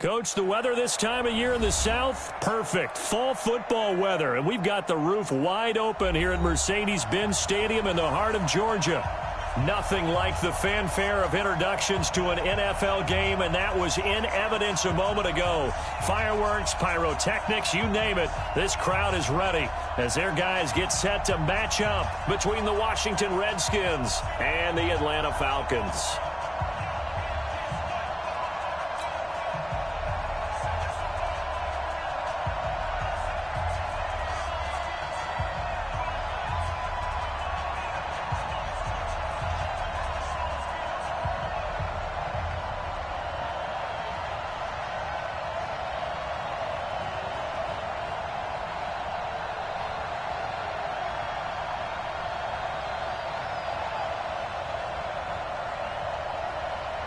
Coach, the weather this time of year in the South, perfect. Fall football weather, and we've got the roof wide open here at Mercedes-Benz Stadium in the heart of Georgia. Nothing like the fanfare of introductions to an NFL game, and that was in evidence a moment ago. Fireworks, pyrotechnics, you name it. This crowd is ready as their guys get set to match up between the Washington Redskins and the Atlanta Falcons.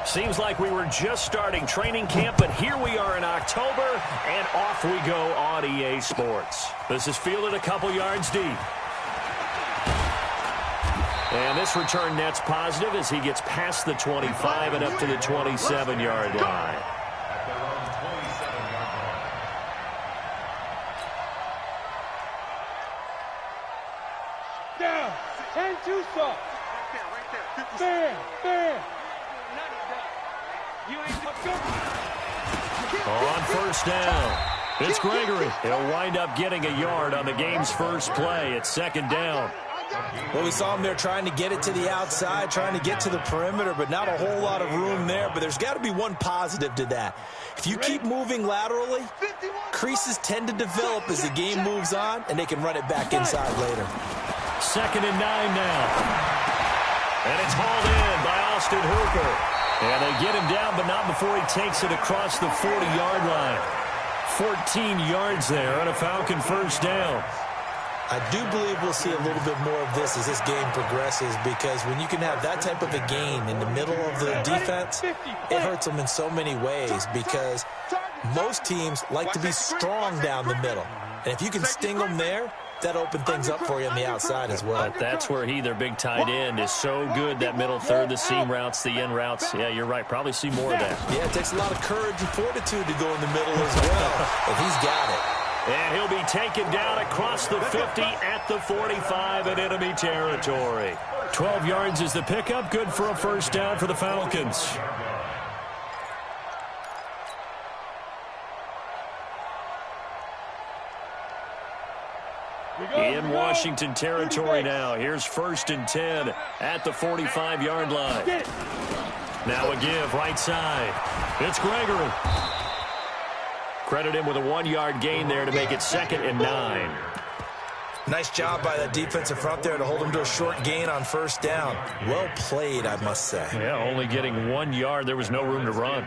Seems like we were just starting training camp, but here we are in October, and off we go on EA Sports. This is fielded a couple yards deep. And this return net's positive as he gets past the 25 and up to the 27-yard line. Down, 10-2 soft. Fair. On first down, it's Gregory. He'll wind up getting a yard on the game's first play. It's second down. Well, we saw him there trying to get it to the outside, trying to get to the perimeter, but not a whole lot of room there. But there's got to be one positive to that. If you keep moving laterally, creases tend to develop as the game moves on, and they can run it back inside later. 2nd and 9 now. And it's hauled in by Austin Hooper. And they get him down, but not before he takes it across the 40-yard line. 14 yards there on a Falcon first down. I do believe we'll see a little bit more of this as this game progresses, because when you can have that type of a gain in the middle of the defense, it hurts them in so many ways, because most teams like to be strong down the middle. And if you can sting them there, that opened things up for you on the outside as well. But that's where their big tight end, is so good, that middle third, the seam routes, the in routes. Yeah, you're right. Probably see more of that. Yeah, it takes a lot of courage and fortitude to go in the middle as well, and he's got it. And he'll be taken down across the 50 at the 45 in enemy territory. 12 yards is the pickup. Good for a first down for the Falcons. In Washington territory now. Here's 1st and 10 at the 45-yard line. Now a give right side. It's Gregory. Credit him with a 1-yard gain there to make it 2nd and 9. Nice job by that defensive front there to hold him to a short gain on first down. Well played, I must say. Yeah, only getting 1 yard. There was no room to run.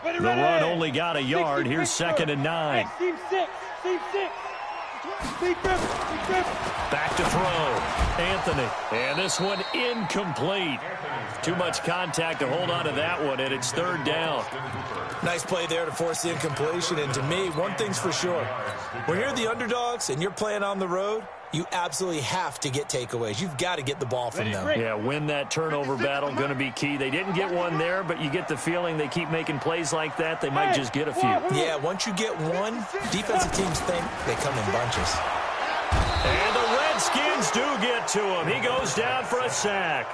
The run only got a yard. Here's 2nd and 9. Team 6. Back to throw. Anthony. And this one incomplete. Too much contact to hold on to that one, and it's 3rd down. Nice play there to force the incompletion. And to me, one thing's for sure. When you're the underdogs and you're playing on the road, you absolutely have to get takeaways. You've got to get the ball from them. Yeah, win that turnover battle, going to be key. They didn't get one there, but you get the feeling they keep making plays like that, they might just get a few. Yeah, once you get one, defensive teams think they come in bunches. And the Redskins do get to him. He goes down for a sack.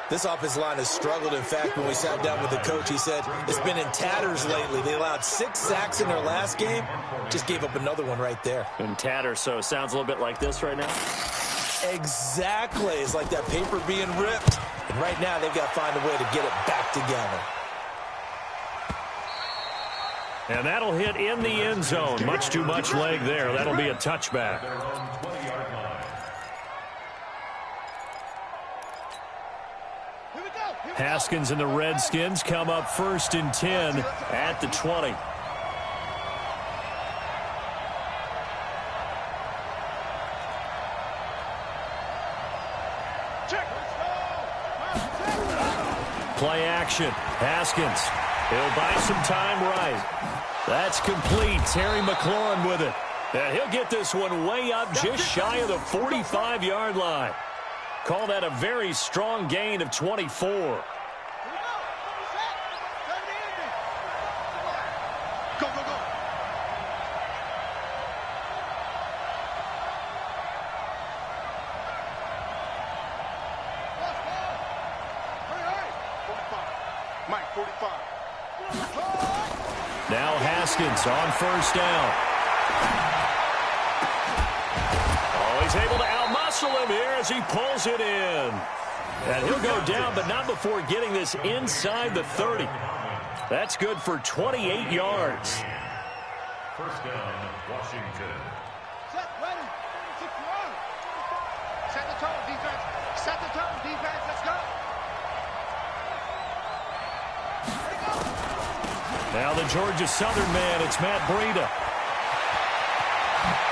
This offensive line has struggled. In fact, when we sat down with the coach, he said it's been in tatters lately. They allowed 6 sacks in their last game. Just gave up another one right there. In tatters, so it sounds a little bit like this right now. Exactly. It's like that paper being ripped. And right now, they've got to find a way to get it back together. And that'll hit in the end zone. Much too much leg there. That'll be a touchback. Haskins and the Redskins come up 1st and 10 at the 20. Play action. Haskins. He'll buy some time right. That's complete. Terry McLaurin with it. And he'll get this one way up just shy of the 45-yard line. Call that a very strong gain of 24. Mike, 45. Now Haskins on first down. Oh, he's able to outmuscle him here as he pulls it in. And he'll go down, but not before getting this inside the 30. That's good for 28 yards. First down, Washington. Set, ready. Set the tone, defense. Set the tone, defense. Let's go. Now the Georgia Southern man, it's Matt Breida.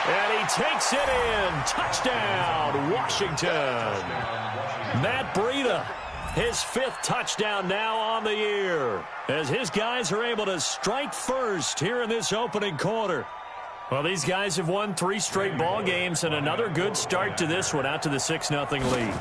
And he takes it in. Touchdown, Washington. Matt Breida, his 5th touchdown now on the year, as his guys are able to strike first here in this opening quarter. Well, these guys have won 3 straight ball games, and another good start to this one, out to the 6-0 lead.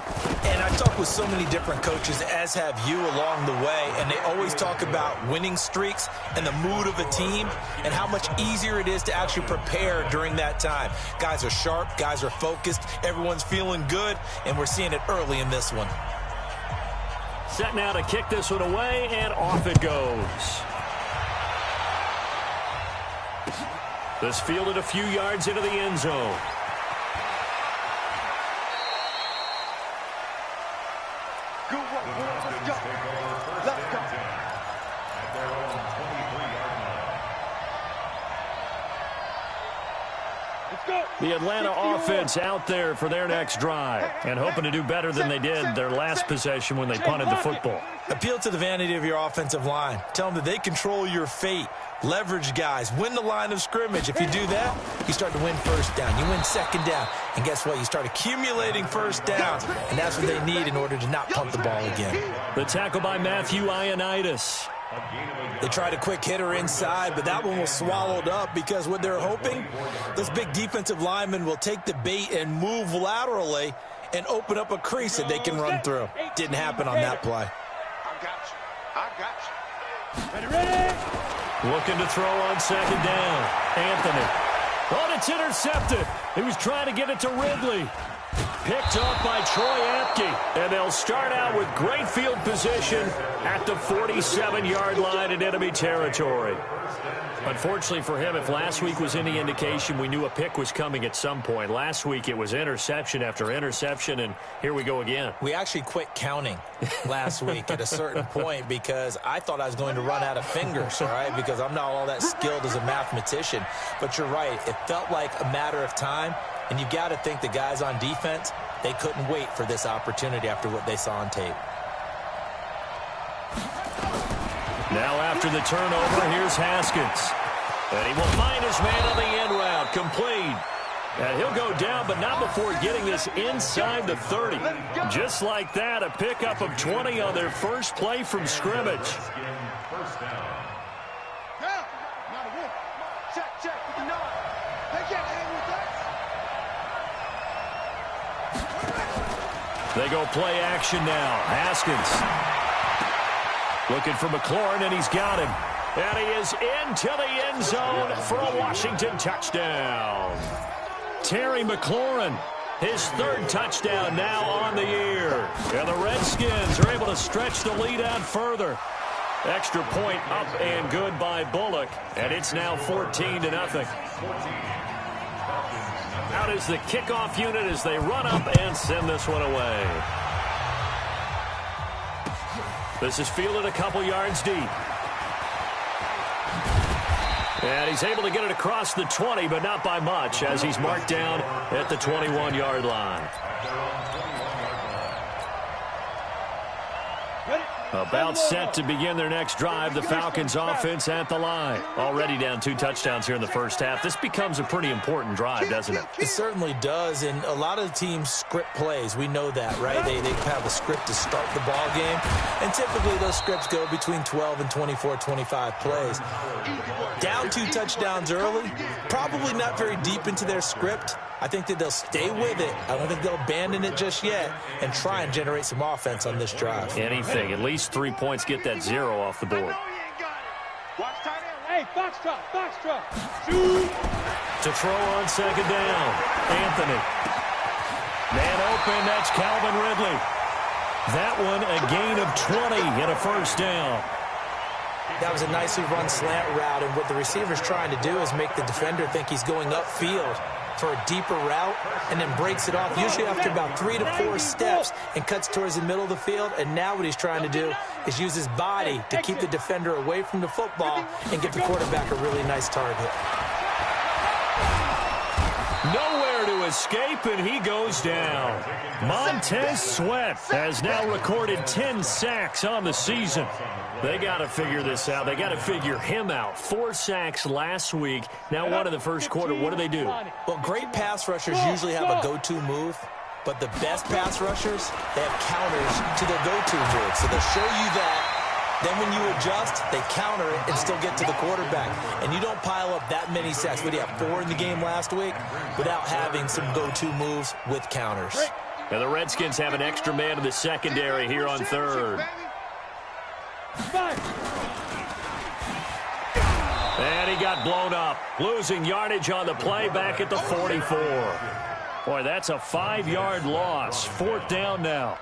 And I talk with so many different coaches, as have you along the way, and they always talk about winning streaks and the mood of a team and how much easier it is to actually prepare during that time. Guys are sharp, guys are focused, everyone's feeling good, and we're seeing it early in this one. Set now to kick this one away, and off it goes. This fielded a few yards into the end zone. Good work, boys. Let's go. Let's go. At their own 23-yard line. Let's go. The Atlanta offense out there for their next drive, and hoping to do better than they did their last possession when they punted the football. Appeal to the vanity of your offensive line. Tell them that they control your fate. Leverage guys. Win the line of scrimmage. If you do that, you start to win first down. You win second down. And guess what? You start accumulating first downs. And that's what they need in order to not punt the ball again. The tackle by Matthew Ioannidis. They tried a quick hitter inside, but that one was swallowed up because what they're hoping, this big defensive lineman will take the bait and move laterally and open up a crease that they can run through. Didn't happen on that play. I got you. I got you. Ready? Looking to throw on second down. Anthony. Oh, it's intercepted. He was trying to get it to Ridley. Picked up by Troy Apke. And they'll start out with great field position at the 47-yard line in enemy territory. Unfortunately for him, if last week was any indication, we knew a pick was coming at some point. Last week it was interception after interception, and here we go again. We actually quit counting last week at a certain point because I thought I was going to run out of fingers, all right, because I'm not all that skilled as a mathematician. But you're right. It felt like a matter of time, and you got to think the guys on defense, they couldn't wait for this opportunity after what they saw on tape. Now after the turnover, here's Haskins. And he will find his man on the end route, complete. And he'll go down, but not before getting this inside the 30. Just like that, a pickup of 20 on their first play from scrimmage. First down. Check with the 9. They can't hang with us. They go play action now. Haskins looking for McLaurin, and he's got him. And he is into the end zone for a Washington touchdown. Terry McLaurin, his 3rd touchdown now on the year. And the Redskins are able to stretch the lead out further. Extra point up and good by Bullock. And it's now 14-0. Out is the kickoff unit as they run up and send this one away. This is fielded a couple yards deep. And he's able to get it across the 20, but not by much, as he's marked down at the 21-yard line. About set to begin their next drive. The Falcons offense at the line. Already down 2 touchdowns here in the first half. This becomes a pretty important drive, doesn't it? It certainly does, and a lot of the teams script plays. We know that, right? They have a script to start the ball game, and typically those scripts go between 12 and 24, 25 plays. Down 2 touchdowns early, probably not very deep into their script. I think that they'll stay with it. I don't think they'll abandon it just yet and try and generate some offense on this drive. Anything. At least 3 points, get that 0 off the board. Hey, Foxtrot. Shoot. To throw on second down, Anthony. Man open, that's Calvin Ridley. That one a gain of 20 and a first down. That was a nicely run slant route, and what the receiver's trying to do is make the defender think he's going upfield for a deeper route and then breaks it off, usually after about 3 to 4 steps, and cuts towards the middle of the field. And now what he's trying to do is use his body to keep the defender away from the football and give the quarterback a really nice target. Nowhere to escape, and he goes down. Montez Sweat has now recorded 10 sacks on the season. They got to figure this out. They got to figure him out. 4 sacks last week. Now one in the first quarter. What do? Well, great pass rushers usually have a go-to move, but the best pass rushers, they have counters to their go-to move. So they'll show you that. Then when you adjust, they counter it and still get to the quarterback. And you don't pile up that many sacks. But he had 4 in the game last week without having some go-to moves with counters. Now the Redskins have an extra man in the secondary here on third. And he got blown up, losing yardage on the play back at the 44. Boy, that's a 5-yard loss. 4th down now.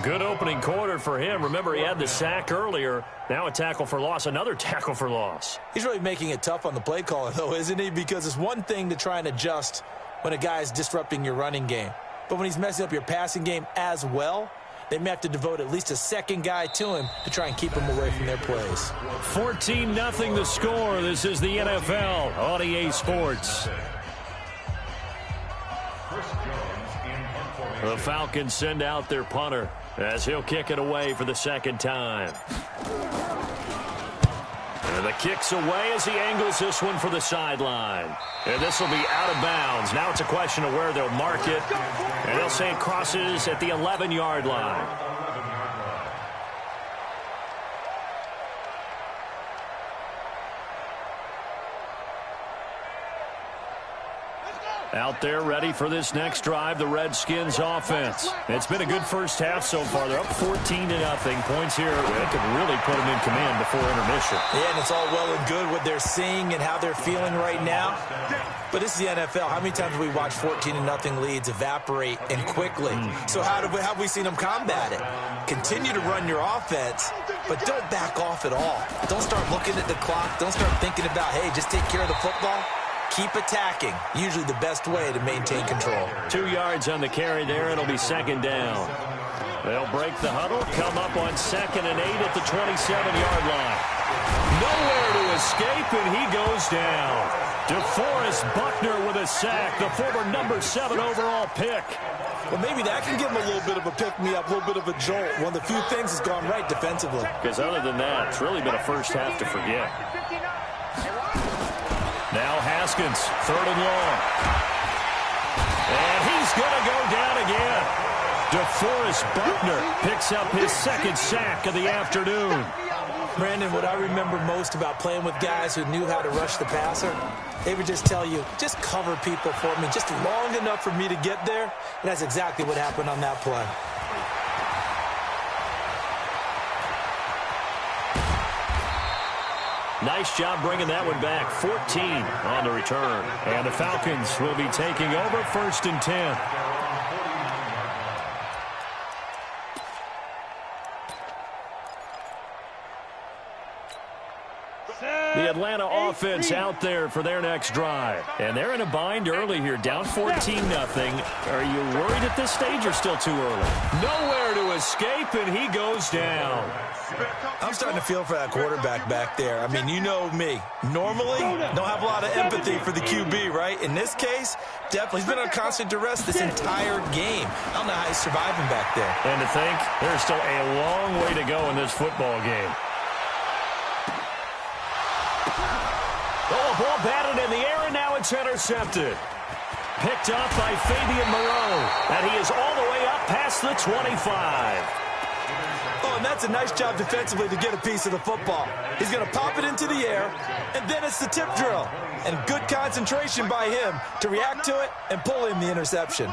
Good opening quarter for him. Remember, he had the sack earlier. Now a tackle for loss, another tackle for loss. He's really making it tough on the play caller, though, isn't he? Because it's one thing to try and adjust when a guy is disrupting your running game. But when he's messing up your passing game as well, they may have to devote at least a second guy to him to try and keep him away from their plays. 14-0 the score. This is the NFL on EA Sports. The Falcons send out their punter as he'll kick it away for the second time. And the kick's away as he angles this one for the sideline. And this will be out of bounds. Now it's a question of where they'll mark it. And they'll say it crosses at the 11-yard line. Out there ready for this next drive, the Redskins offense. It's been a good first half so far. They're up 14-0. Points here that could really put them in command before intermission. Yeah, and it's all well and good what they're seeing and how they're feeling right now. But this is the NFL. How many times have we watched 14-0 leads evaporate and quickly? So how have we seen them combat it? Continue to run your offense, but don't back off at all. Don't start looking at the clock. Don't start thinking about, hey, just take care of the football. Keep attacking. Usually the best way to maintain control. 2 yards on the carry there. It'll be second down. They'll break the huddle, come up on 2nd and 8 at the 27-yard line. Nowhere to escape, and he goes down. DeForest Buckner with a sack, the former number 7 overall pick. Well, maybe that can give him a little bit of a pick-me-up, a little bit of a jolt. One of the few things has gone right defensively. Because other than that, it's really been a first half to forget. Now Haskins, 3rd and long. And he's going to go down again. DeForest Buckner picks up his 2nd sack of the afternoon. Brandon, what I remember most about playing with guys who knew how to rush the passer, they would just tell you, just cover people for me, just long enough for me to get there. And that's exactly what happened on that play. Nice job bringing that one back. 14 on the return. And the Falcons will be taking over 1st and 10. The Atlanta offense out there for their next drive. And they're in a bind early here, down 14-0. Are you worried at this stage or still too early? Nowhere to escape, and he goes down. I'm starting to feel for that quarterback back there. I mean, you know me. Normally, don't have a lot of empathy for the QB, right? In this case, definitely. He's been on constant duress this entire game. I don't know how he's surviving back there. And to think, there's still a long way to go in this football game. Oh, a ball batted in the air, and now it's intercepted. Picked up by Fabian Moreau, and he is all the way up past the 25. Oh, and that's a nice job defensively to get a piece of the football. He's going to pop it into the air, and then it's the tip drill. And good concentration by him to react to it and pull in the interception.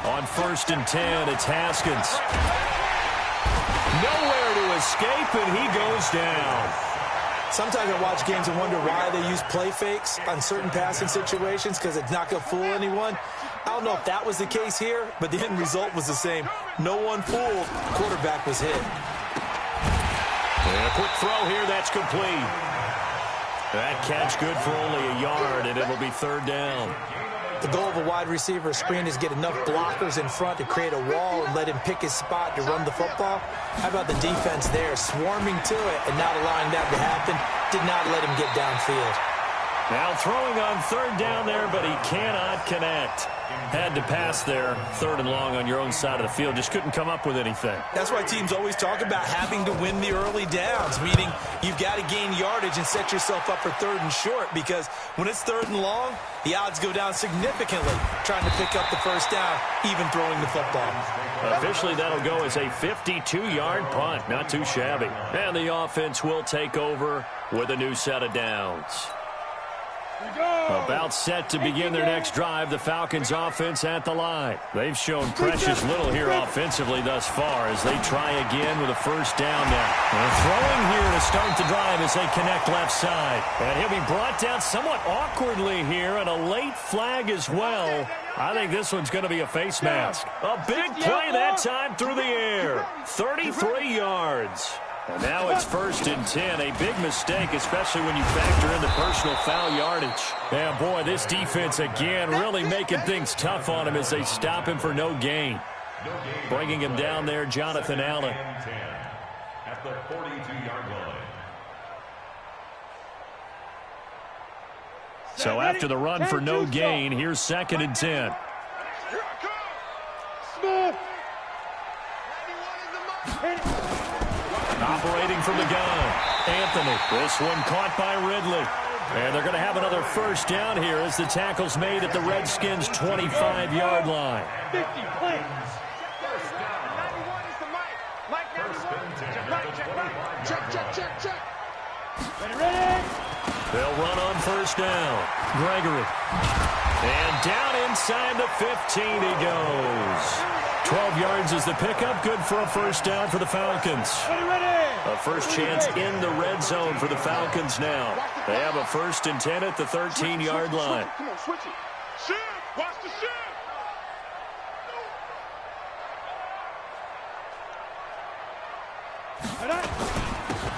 On 1st and 10, it's Haskins. Nowhere to escape, and he goes down. Sometimes I watch games and wonder why they use play fakes on certain passing situations because it's not going to fool anyone. I don't know if that was the case here, but the end result was the same. No one fooled. Quarterback was hit. quick throw here, that's complete. That catch good for only a yard, and it'll be third down. The goal of a wide receiver screen is get enough blockers in front to create a wall and let him pick his spot to run the football. How about the defense there, swarming to it and not allowing that to happen? Did not let him get downfield. Now throwing on third down there, but he cannot connect. Had to pass there, third and long on your own side of the field. Just couldn't come up with anything. That's why teams always talk about having to win the early downs, meaning you've got to gain yardage and set yourself up for third and short, because when it's third and long, the odds go down significantly trying to pick up the first down, even throwing the football. Officially, that'll go as a 52-yard punt. Not too shabby. And the offense will take over with a new set of downs. About set to begin their next drive, the Falcons offense at the line. They've shown precious little here offensively thus far as they try again with a first down now. They're throwing here to start the drive as they connect left side. And he'll be brought down somewhat awkwardly here, and a late flag as well. I think this one's going to be a face mask. A big play that time through the air. 33 yards. And now it's 1st and 10. A big mistake, especially when you factor in the personal foul yardage. Yeah, boy, this defense again really making things tough on him as they stop him for no gain. Bringing him down there, Jonathan Allen. At the 42-yard line. So after the run for no gain, here's 2nd and 10. Operating from the gun, Anthony. This one caught by Ridley. And they're going to have another first down here as the tackle's made at the Redskins' 25-yard line. 50 plays. First down. 91 is the mic. Mike 91. Check. Ready. They'll run on first down. Gregory. And down inside the 15 he goes. 12 yards is the pickup. Good for a first down for the Falcons. A first chance in the red zone for the Falcons now. They have a 1st and 10 at the 13-yard line. Come on, switch it. Shoot. Watch the shoot.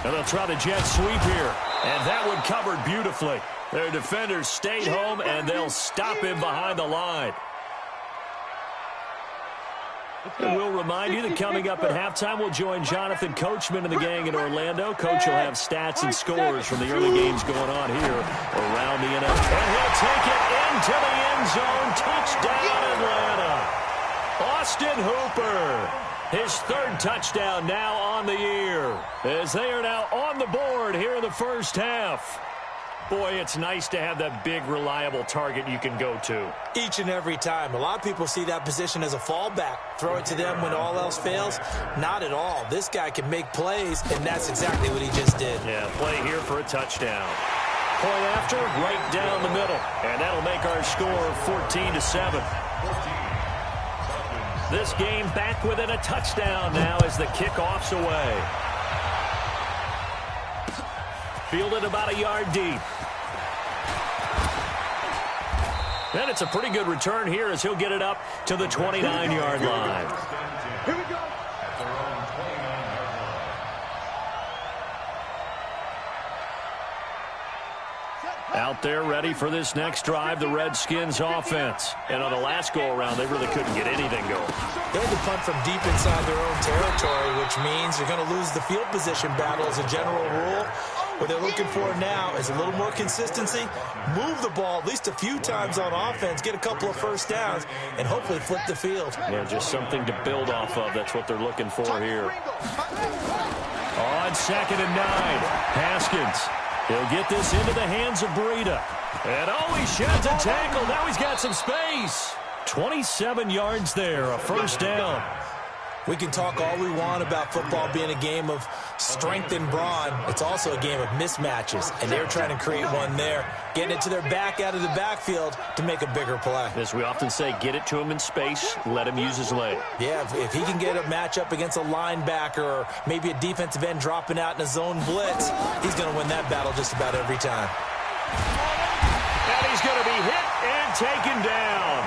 And they'll try the jet sweep here. And that one covered beautifully. Their defenders stayed home, and they'll stop him behind the line. And we'll remind you that coming up at halftime, we'll join Jonathan Coachman and the gang in Orlando. Coach will have stats and scores from the early games going on here around the NFL. And he'll take it into the end zone. Touchdown, Atlanta. Austin Hooper. His 3rd touchdown now on the year, as they are now on the board here in the first half. Boy, it's nice to have that big, reliable target you can go to. Each and every time. A lot of people see that position as a fallback. Throw it to them when all else fails. Not at all. This guy can make plays, and that's exactly what he just did. Yeah, play here for a touchdown. Point after, right down the middle. And that'll make our score 14-7. This game back within a touchdown now as the kickoff's away. Fielded about a yard deep. And it's a pretty good return here as he'll get it up to the 29-yard line. Here we go. Out there ready for this next drive, the Redskins offense. And on the last go-around, they really couldn't get anything going. They had to punt from deep inside their own territory, which means you're going to lose the field position battle as a general rule. What they're looking for now is a little more consistency, move the ball at least a few times on offense, get a couple of first downs, and hopefully flip the field. Yeah, just something to build off of. That's what they're looking for here. On 2nd and 9, Haskins. He'll get this into the hands of Breida. And he sheds a tackle. Now he's got some space. 27 yards there, a first down. We can talk all we want about football being a game of strength and brawn. It's also a game of mismatches, and they're trying to create one there, getting it to their back out of the backfield to make a bigger play. As we often say, get it to him in space, let him use his leg. Yeah, if he can get a matchup against a linebacker or maybe a defensive end dropping out in a zone blitz, he's going to win that battle just about every time. And he's going to be hit and taken down.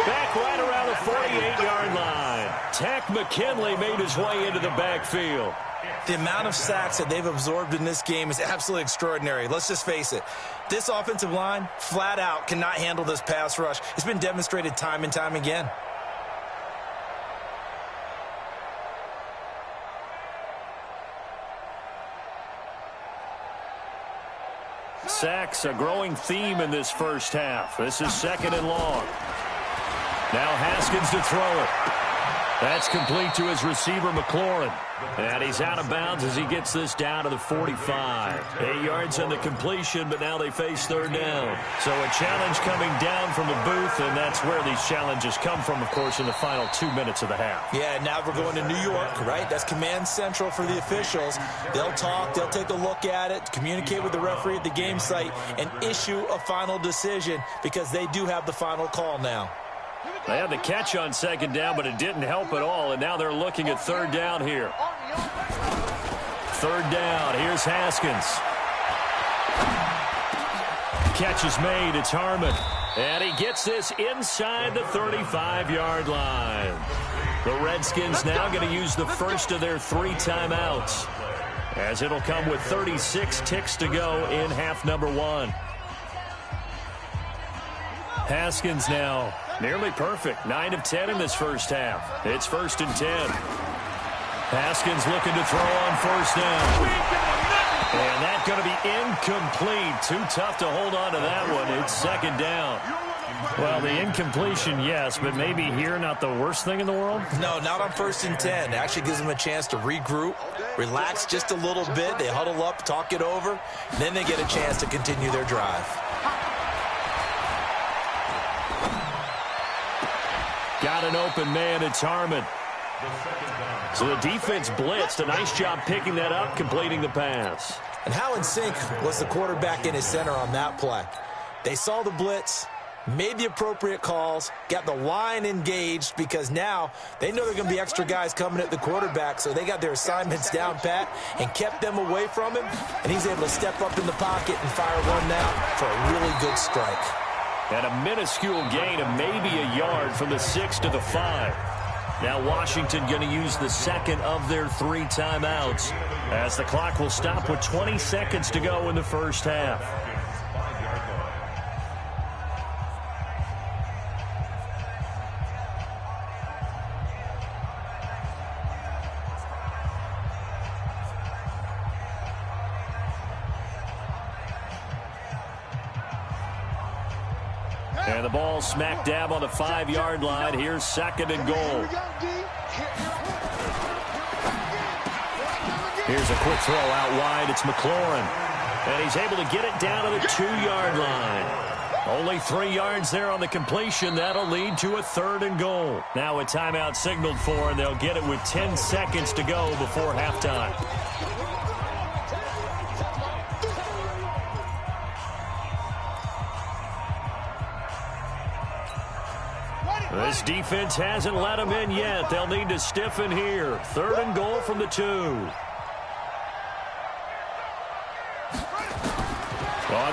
Back right around the 48-yard line. Tack McKinley made his way into the backfield. The amount of sacks that they've absorbed in this game is absolutely extraordinary. Let's just face it. This offensive line, flat out, cannot handle this pass rush. It's been demonstrated time and time again. Sacks, a growing theme in this first half. This is 2nd and long. Now Haskins to throw it. That's complete to his receiver, McLaurin. And he's out of bounds as he gets this down to the 45. 8 yards on the completion, but now they face 3rd down. So a challenge coming down from the booth, and that's where these challenges come from, of course, in the final 2 minutes of the half. Yeah, now we're going to New York, right? That's command central for the officials. They'll talk, they'll take a look at it, communicate with the referee at the game site, and issue a final decision because they do have the final call now. They had the catch on 2nd down, but it didn't help at all, and now they're looking at 3rd down here. 3rd down. Here's Haskins. Catch is made. It's Harmon. And he gets this inside the 35-yard line. The Redskins now going to use the first of their 3 timeouts, as it'll come with 36 ticks to go in half number 1. Haskins now nearly perfect. 9 of 10 in this first half. It's 1st and 10. Haskins looking to throw on 1st down. And that's going to be incomplete. Too tough to hold on to that one. It's 2nd down. Well, the incompletion, yes, but maybe here not the worst thing in the world? No, not on 1st and 10. It actually gives them a chance to regroup, relax just a little bit. They huddle up, talk it over, and then they get a chance to continue their drive. Got an open man. It's Harmon. So the defense blitzed. A nice job picking that up, completing the pass. And how in sync was the quarterback in his center on that play? They saw the blitz, made the appropriate calls, got the line engaged because now they know there are going to be extra guys coming at the quarterback, so they got their assignments down pat and kept them away from him, and he's able to step up in the pocket and fire one now for a really good strike. And a minuscule gain of maybe a yard from the 6 to the 5. Now Washington going to use the 2nd of their 3 timeouts, as the clock will stop with 20 seconds to go in the first half. And the ball smack dab on the 5-yard line. Here's 2nd and goal. Here's a quick throw out wide. It's McLaurin. And he's able to get it down to the 2-yard line. Only 3 yards there on the completion. That'll lead to a 3rd and goal. Now a timeout signaled for, and they'll get it with 10 seconds to go before halftime. This defense hasn't let them in yet. They'll need to stiffen here. 3rd and goal from the 2. On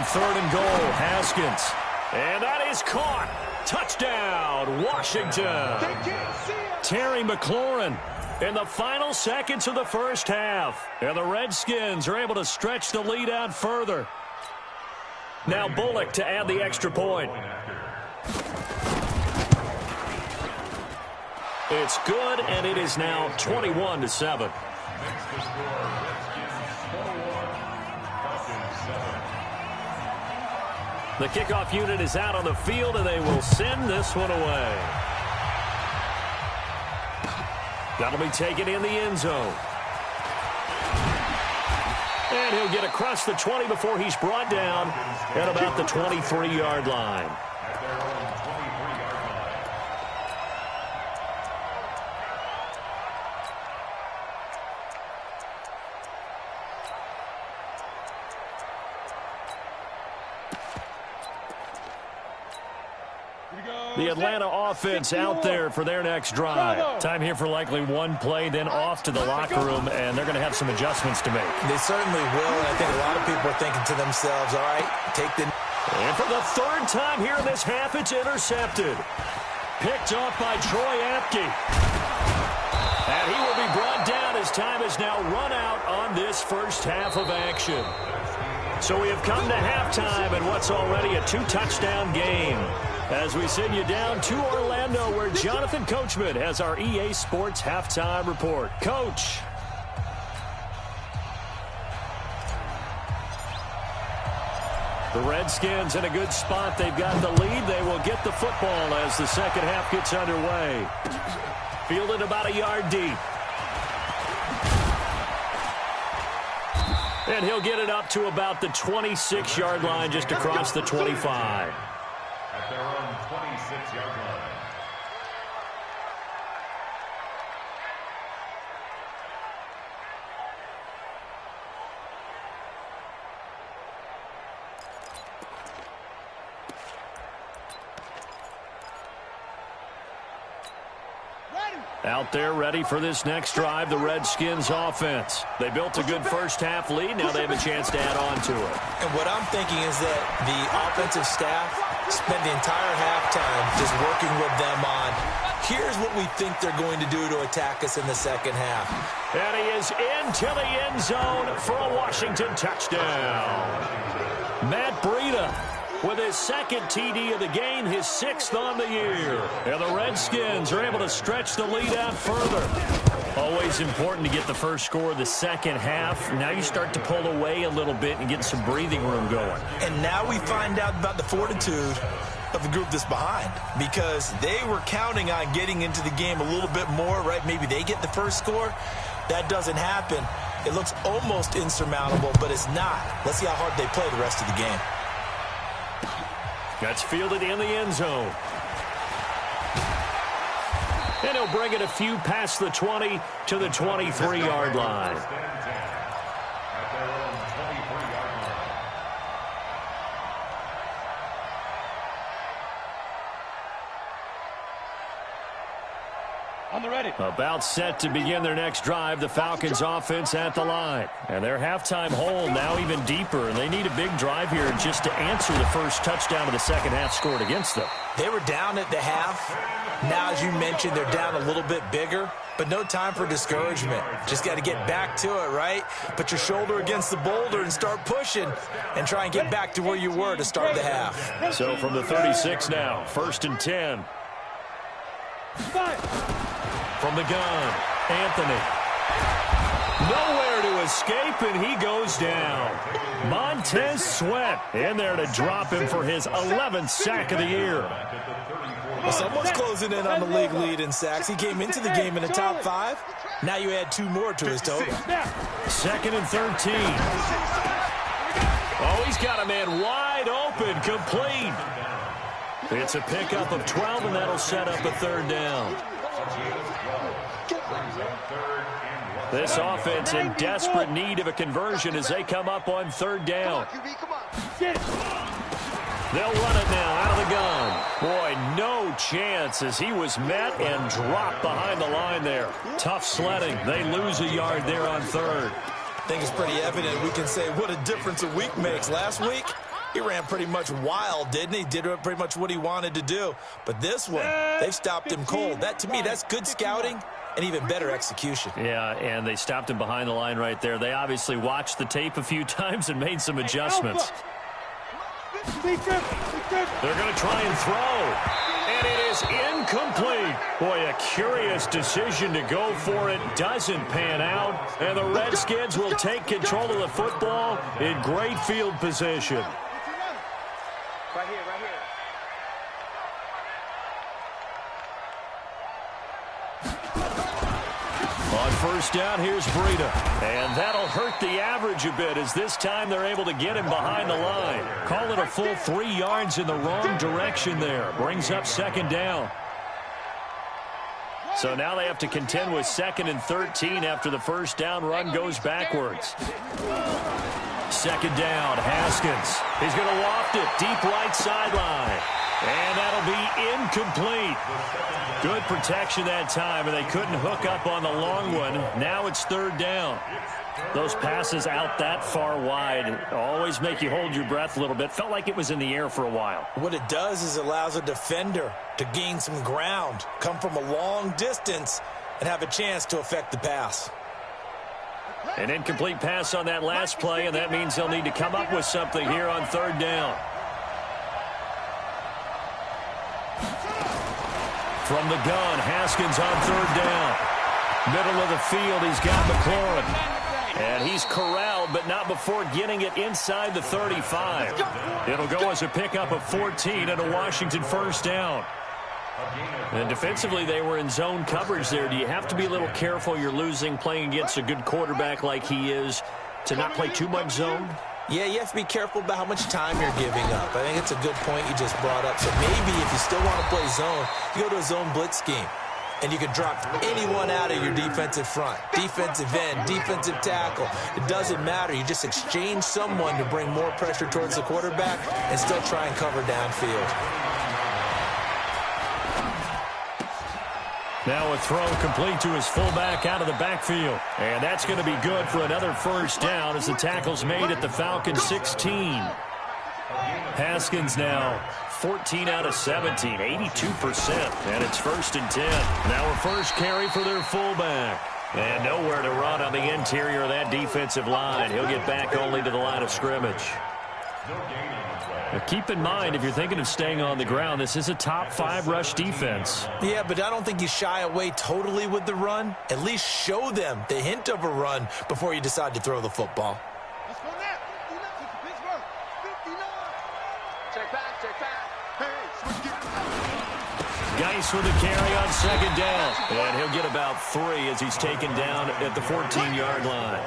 3rd and goal, Haskins. And that is caught. Touchdown, Washington. Terry McLaurin in the final seconds of the first half. And the Redskins are able to stretch the lead out further. Now Bullock to add the extra point. It's good, and it is now 21-7. The kickoff unit is out on the field, and they will send this one away. That'll be taken in the end zone. And he'll get across the 20 before he's brought down at about the 23-yard line. The Atlanta offense out there for their next drive. Time here for likely one play, then off to the locker room, and they're going to have some adjustments to make. They certainly will, and I think a lot of people are thinking to themselves, all right, take the... And for the 3rd time here in this half, it's intercepted. Picked off by Troy Apke. And he will be brought down as time has now run out on this first half of action. So we have come to halftime in what's already a two-touchdown game. As we send you down to Orlando, where Jonathan Coachman has our EA Sports halftime report. Coach. The Redskins in a good spot. They've got the lead. They will get the football as the second half gets underway. Fielded about a yard deep. And he'll get it up to about the 26-yard line, just across the 25. At their own 26-yard line. Out there ready for this next drive, the Redskins offense. They built a good first half lead. Now they have a chance to add on to it. And what I'm thinking is that the offensive staff spent the entire halftime just working with them on, here's what we think they're going to do to attack us in the second half. And he is into the end zone for a Washington touchdown. Matt Breida with his second TD of the game, his sixth on the year. And the Redskins are able to stretch the lead out further. Always important to get the first score of the second half. Now you start to pull away a little bit and get some breathing room going. And now we find out about the fortitude of the group that's behind, because they were counting on getting into the game a little bit more, right? Maybe they get the first score. That doesn't happen. It looks almost insurmountable, but it's not. Let's see how hard they play the rest of the game. That's fielded in the end zone. And he'll bring it a few past the 20 to the 23-yard line. On the ready. About set to begin their next drive, the Falcons offense at the line. And their halftime hole now even deeper, and they need a big drive here just to answer the first touchdown of the second half scored against them. They were down at the half. Now, as you mentioned, they're down a little bit bigger, but no time for discouragement. Just got to get back to it, right? Put your shoulder against the boulder and start pushing and try and get back to where you were to start the half. So from the 36 now, 1st and 10. From the gun, Anthony. Nowhere to escape, and he goes down. Montez Sweat in there to drop him for his 11th sack of the year. Well, someone's closing in on the league lead in sacks. He came into the game in the top 5. Now you add 2 more to his total. 2nd and 13. Oh, he's got a man wide open, complete. It's a pickup of 12, and that'll set up a 3rd down. This offense in desperate need of a conversion as they come up on 3rd down. They'll run it now out of the gun. Boy, no chance as he was met and dropped behind the line there. Tough sledding. They lose a yard there on 3rd. I think it's pretty evident we can say what a difference a week makes. Last week, he ran pretty much wild, didn't he? Did pretty much what he wanted to do. But this one, they've stopped him cold. That, to me, that's good scouting and even better execution. Yeah, and they stopped him behind the line right there. They obviously watched the tape a few times and made some adjustments. They're going to try and throw. And it is incomplete. Boy, a curious decision to go for it. Doesn't pan out. And the Redskins will take control of the football in great field position. Right here, right here. On 1st down, here's Breida. And that'll hurt the average a bit as this time they're able to get him behind the line. Call it a full 3 yards in the wrong direction there. Brings up 2nd down. So now they have to contend with 2nd and 13 after the 1st down run goes backwards. 2nd down, Haskins. He's going to loft it deep right sideline. And that'll be incomplete. Good protection that time, and they couldn't hook up on the long one. Now it's 3rd down. Those passes out that far wide always make you hold your breath a little bit. Felt like it was in the air for a while. What it does is allows a defender to gain some ground, come from a long distance, and have a chance to affect the pass. An incomplete pass on that last play, and that means they'll need to come up with something here on third down. From the gun, Haskins on third down. Middle of the field, he's got McLaurin. And he's corralled, but not before getting it inside the 35. It'll go as a pickup of 14 and a Washington first down. And defensively, they were in zone coverage there. Do you have to be a little careful you're losing playing against a good quarterback like he is to not play too much zone? Yeah, you have to be careful about how much time you're giving up. I think it's a good point you just brought up. So maybe if you still want to play zone, you go to a zone blitz scheme. And you can drop anyone out of your defensive front, defensive end, defensive tackle. It doesn't matter. You just exchange someone to bring more pressure towards the quarterback and still try and cover downfield. Now a throw complete to his fullback out of the backfield. And that's going to be good for another first down as the tackle's made at the Falcons 16. Haskins now 14 out of 17, 82%. And it's 1st and 10. Now a first carry for their fullback. And nowhere to run on the interior of that defensive line. He'll get back only to the line of scrimmage. Now keep in mind, if you're thinking of staying on the ground, this is a top 5 rush defense. Yeah, but I don't think you shy away totally with the run. At least show them the hint of a run before you decide to throw the football. Let's go now. 59 to Pittsburgh. 59. Check back, check back. Hey, switch gears. Geis with a carry on second down. And he'll get about 3 as he's taken down at the 14-yard line.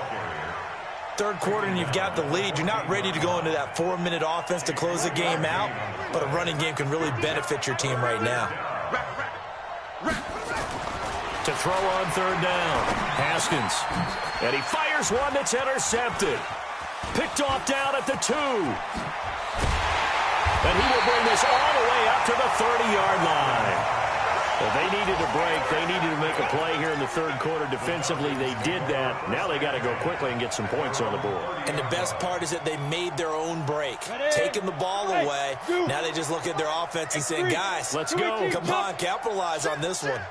Third quarter and you've got the lead. You're not ready to go into that 4-minute offense to close the game out, but a running game can really benefit your team right now. To throw on third down, Haskins. And he fires one that's intercepted. Picked off down at the 2. And he will bring this all the way up to the 30-yard line. Well, they needed a break. They needed to make a play here in the third quarter. Defensively, they did that. Now they got to go quickly and get some points on the board. And the best part is that they made their own break, taking the ball away. Now they just look at their offense and saying, guys, let's go. Come on, capitalize on this one.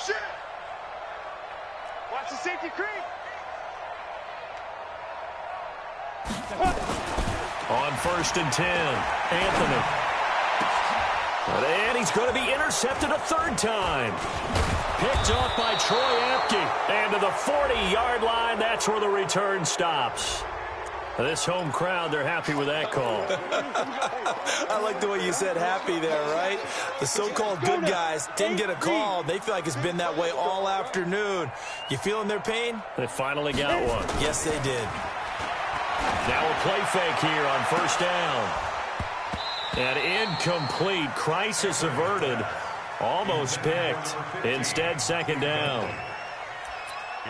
Shit. Watch the safety creep. On 1st and 10, Anthony. And he's going to be intercepted a third time. Picked off by Troy Apke. And to the 40-yard line, that's where the return stops. This home crowd, they're happy with that call. I like the way you said happy there, right? The so-called good guys didn't get a call. They feel like it's been that way all afternoon. You feeling their pain? They finally got one. Yes, they did. Now a play fake here on first down. And incomplete. Crisis averted. Almost picked. Instead, second down.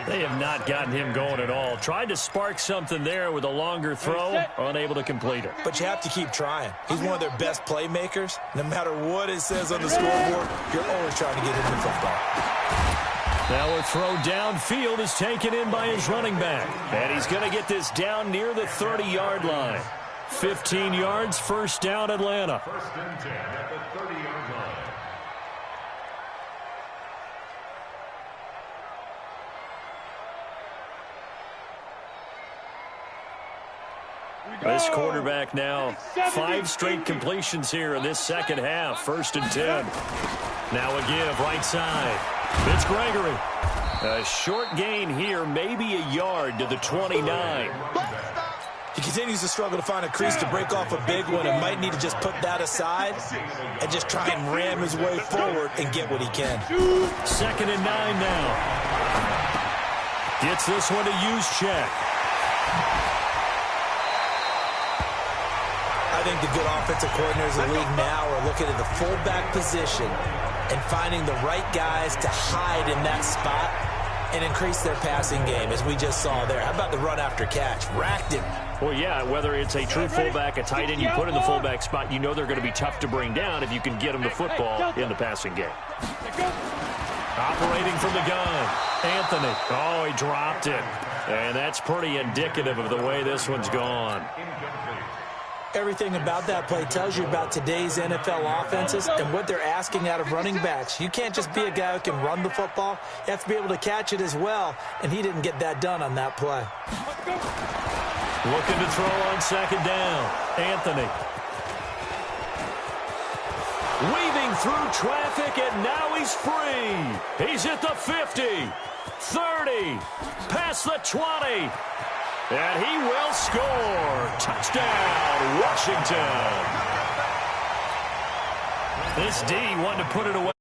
They have not gotten him going at all. Tried to spark something there with a longer throw. Unable to complete it. But you have to keep trying. He's one of their best playmakers. No matter what it says on the scoreboard, you're always trying to get him the football. Now a throw downfield is taken in by his running back. And he's going to get this down near the 30-yard line. 15 yards, first down, Atlanta. 1st and 10 at the 30-yard line. This quarterback now 5 straight completions here in this second half. 1st and 10. Now a give right side. It's Gregory. A short gain here, maybe a yard to the 29. He continues to struggle to find a crease to break off a big one and might need to just put that aside and just try and ram his way forward and get what he can. 2nd and 9 now. Gets this one to use check. I think the good offensive coordinators in the league now are looking at the fullback position and finding the right guys to hide in that spot and increase their passing game, as we just saw there. How about the run after catch? Racked him. Well, yeah, whether it's a true fullback, a tight end you put in the fullback spot, you know they're going to be tough to bring down if you can get them the football in the passing game. Operating from the gun, Anthony. Oh, he dropped it. And that's pretty indicative of the way this one's gone. Everything about that play tells you about today's NFL offenses and what they're asking out of running backs. You can't just be a guy who can run the football. You have to be able to catch it as well, and he didn't get that done on that play. Looking to throw on second down. Anthony. Weaving through traffic, and now he's free. He's at the 50, 30, past the 20. And he will score. Touchdown, Washington. This D wanted to put it away.